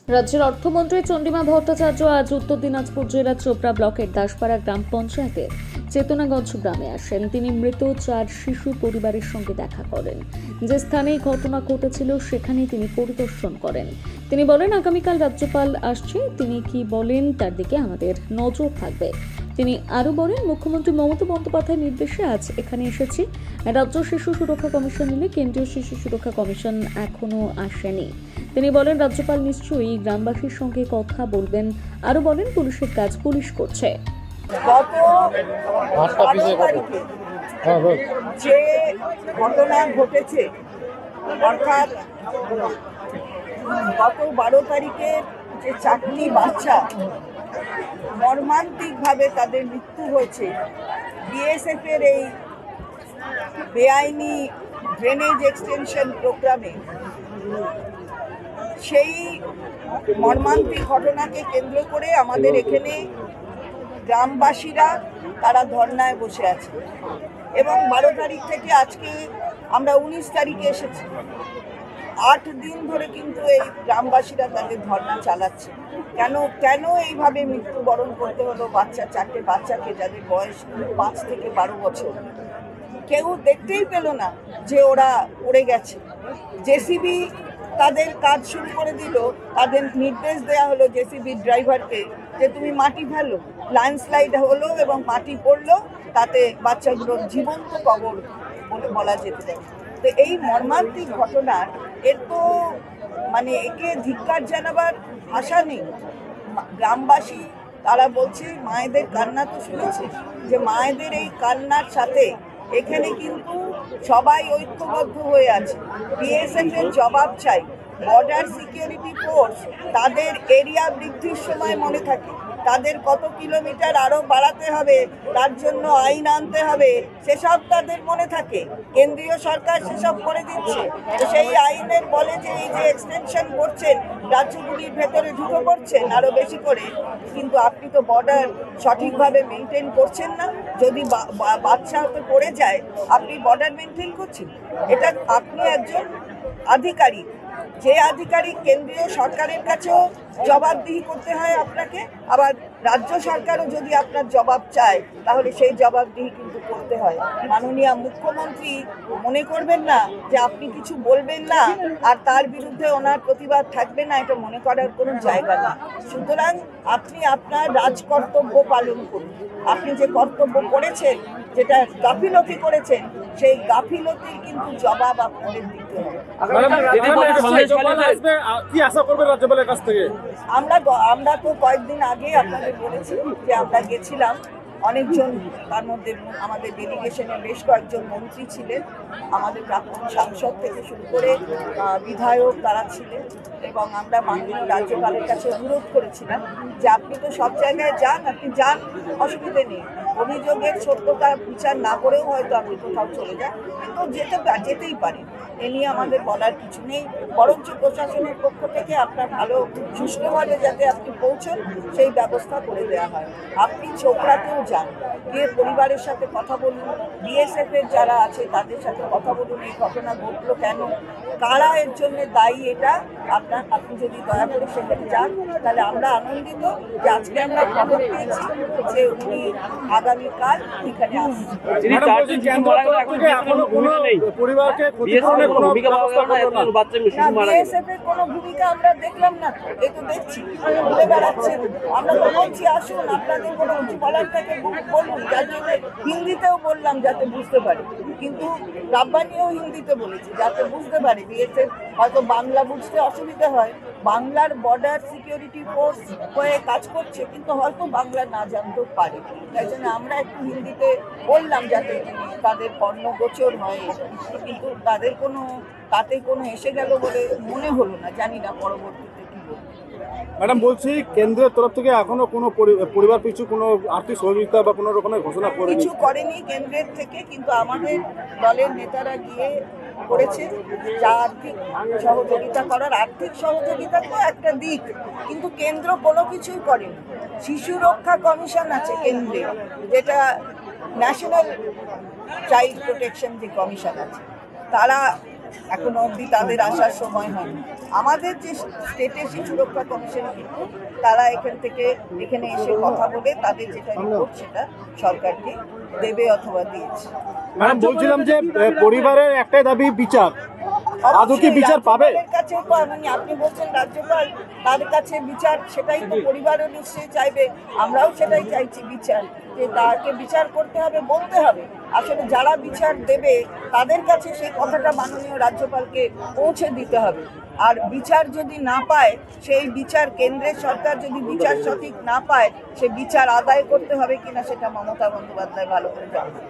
রাজ্যের অর্থমন্ত্রী চন্দ্রিমা ভট্টাচার্য আজ উত্তর দিনাজপুর জেলার চোপড়া ব্লকের দাসপাড়া গ্রাম পঞ্চায়েতের চেতনাগঞ্জ গ্রামে আসেন। তিনি মৃত 4 শিশু পরিবারের সঙ্গে দেখা করেন। যে স্থানে ঘটনা ঘটেছিল সেখানেই তিনি পরিদর্শন করেন। তিনি বলেন, আগামীকাল রাজ্যপাল আসছে, তিনি কি বলেন তার দিকে আমাদের নজর থাকবে। তিনি আরো বলেন, মুখ্যমন্ত্রী মমতা বন্দ্যোপাধ্যায়ের নির্দেশে আজ এখানে এসেছি। রাজ্য শিশু সুরক্ষা কমিশন এলে কেন্দ্রীয় শিশু সুরক্ষা কমিশন এখনো আসেনি। তিনি বলেন, রাজ্যপাল নিশ্চয়ই গ্রামবাসীর সঙ্গে কথা বলবেন। আরো বলেন, পুলিশের কাজ পুলিশ করছে। যে ঘটনা ঘটেছে, অর্থাৎ গত 12 তারিখে যে 4টি বাচ্চা মর্মান্তিকভাবে তাদের মৃত্যু হয়েছে বিএসএফ এর এই বেআইনি ড্রেনেজ এক্সটেনশন প্রোগ্রামে, সেই মর্মান্তিক ঘটনাকে কেন্দ্র করে আমাদের এখানে গ্রামবাসীরা তারা ধর্নায় বসে আছে এবং 12 তারিখ থেকে আজকে আমরা 19 তারিখে এসেছি। 8 দিন ধরে কিন্তু এই গ্রামবাসীরা তাদের ধর্না চালাচ্ছে। কেন এইভাবে মৃত্যুবরণ করতে হলো 4টে বাচ্চাকে, যাদের বয়স 5 থেকে 12 বছর? কেউ দেখতেই পেল না যে ওরা পড়ে গেছে। জেসিবি তাদের কাজ শুরু করে দিল। তাদের নির্দেশ দেওয়া হলো জেসিবির ড্রাইভারকে যে তুমি মাটি ফেলো। ল্যান্ডস্লাইড হলো এবং মাটি পড়লো, তাতে বাচ্চাগুলোর জীবন্ত কবর বলে বলা যেতে পারে। তো এই মর্মান্তিক ঘটনার এর তো একে ধিক্কার জানাবার ভাষা নেই। গ্রামবাসী তারা বলছে, মায়েদের কান্না তো শুনেছে, যে মায়েদের এই কান্নার সাথে এখানে কিন্তু সবাই ঐক্যবদ্ধ হয়ে আছে। বিএসএফ এর জবাব চাই। বর্ডার সিকিউরিটি ফোর্স তাদের এরিয়া বৃদ্ধির সময় মনে থাকে, তাদের কত কিলোমিটার আরো বাড়াতে হবে, তার জন্য আইন আনতে হবে, সেসব তাদের মনে থাকে। কেন্দ্রীয় সরকার সেসব করে দিচ্ছে। তো সেই আইনের বলে যে এই যে এক্সটেনশন করছেন, রাজ্যগুলির ভেতরে ঢুকে পড়ছেন আরো বেশি করে, কিন্তু আপনি তো বর্ডার সঠিকভাবে মেনটেন করছেন না। যদি বাচ্চা হতে পড়ে যায়, আপনি বর্ডার মেনটেন করছেন? এটা আপনি একজন আধিকারিক, যে আধিকারিক কেন্দ্রীয় সরকারের কাছেও জবাবদিহি করতে হয় আপনাকে, আবার রাজ্য সরকারও যদি আপনার জবাব চায় তাহলে সেই জবাবদিহি কিন্তু করতে হয়। মাননীয় মুখ্যমন্ত্রী মনে করবেন না যে আপনি কিছু বলবেন না আর তার বিরুদ্ধে ওনার প্রতিবাদ থাকবে না, এটা মনে করার কোনো জায়গা নেই। সুতরাং আপনি আপনার রাজকর্তব্য পালন করুন। আপনি যে কর্তব্য করেছেন, যেটা গাফিলতি করেছেন, সেই গাফিলতির কিন্তু জবাব আপনাদের দিতে হবে। আমরা তো কয়েকদিন আগে আপনাদের বলেছি যে আমরা গেছিলাম, অনেকজন, তার মধ্যে আমাদের ডেলিগেশনে বেশ কয়েকজন মন্ত্রী ছিলেন, আমাদের প্রাক্তন সাংসদ থেকে শুরু করে বিধায়ক তারা ছিলেন, এবং আমরা মাননীয় রাজ্যপালের কাছে অনুরোধ করেছিলাম যে আপনি তো সব জায়গায় যান, আপনি যান, অসুবিধে নেই, অভিযোগের সত্যতা বিচার না করেও হয়তো আপনি কোথাও চলে যান, কিন্তু যেতেই পারেন, এ নিয়ে আমাদের বলার কিছু নেই। বরঞ্চ প্রশাসনের পক্ষ থেকে আপনার ভালো সুষ্ঠুভাবে যাতে আপনি পৌঁছন সেই ব্যবস্থা করে দেওয়া হয়। আপনি চোপড়াতেও যান, গিয়ে পরিবারের সাথে কথা বলুন, বিএসএফ এর যারা আছে তাদের সাথে কথা বলুন, এই ঘটনা ঘটলো কেন, কারা এর জন্য দায়ী, এটা আপনি যদি দয়া করে সেখানে যান, তাহলে আমরা আনন্দিত যে আজকে আমরা খবর পেয়েছি যে উনি আগামীকাল এখানে আসছেন। বিএসএফ এর কোনো ভূমিকা আমরা দেখলাম না, এই তো দেখছি ঘুরে বেড়াচ্ছে। আমরা তো বলছি আসুন, আপনাদের কোনো কিছু বলার থাকে বলুন, যার জন্য হিন্দিতেও বললাম যাতে বুঝতে পারে, কিন্তু রাব্বানিও হিন্দিতে বলেছি যাতে বুঝতে পারে। বিএসএফ হয়তো বাংলা বুঝতে অসুবিধা হয়, বাংলার বর্ডার সিকিউরিটি ফোর্স হয়ে কাজ করছে, কিন্তু হয়তো বাংলা না জানতেও পারে, তাই জন্য আমরা একটু হিন্দিতে বললাম যাতে তাদের কর্ণগোচর হয়, কিন্তু তাতে কোনো এসে গেল বলে মনে হলো না, জানি না পরবর্তীতে কি বলবো। ম্যাডাম, বলছি কেন্দ্রের তরফ থেকে এখনো কোনো পরিবার পিছু কোনো আর্থিক সহযোগিতা বা কোনো রকমের ঘোষণা কিছু করেনি কেন্দ্রের থেকে, কিন্তু আমাদের দলের নেতারা গিয়ে করেছে যা আর্থিক সহযোগিতা করার। আর্থিক সহযোগিতা তো একটা দিক, কিন্তু কেন্দ্র কোনো কিছুই করেনি। শিশু রক্ষা কমিশন আছে কেন্দ্রে, যেটা ন্যাশনাল চাইল্ড প্রোটেকশন যে কমিশন আছে, তারা এখনো অবধি তাদের আসার সময় হয়নি। আমাদের যে স্টেটের শিশু রক্ষা কমিশন কিন্তু তারা এখানে এসে কথা বলে তাদের যেটা রিপোর্ট সেটা সরকারকে দেবে অথবা দিয়েছে। ম্যাডাম বলছিলাম যে পরিবারের একটাই দাবি বিচার, আদৌ কি বিচার পাবে? কাছে আপনি বলছেন রাজ্যপাল তার কাছে বিচার, সেটাই তো পরিবারও নিশ্চয়ই চাইবে, আমরাও সেটাই চাইছি বিচার, যে তাকে বিচার করতে হবে, বলতে হবে। আসলে যারা বিচার দেবে তাদের কাছে সেই কথাটা মাননীয় রাজ্যপালকে পৌঁছে দিতে হবে। আর বিচার যদি না পায়, সেই বিচার কেন্দ্রের সরকার যদি বিচার সঠিক না পায়, সে বিচার আদায় করতে হবে কিনা সেটা মমতা বন্দ্যোপাধ্যায় ভালো করে জানেন।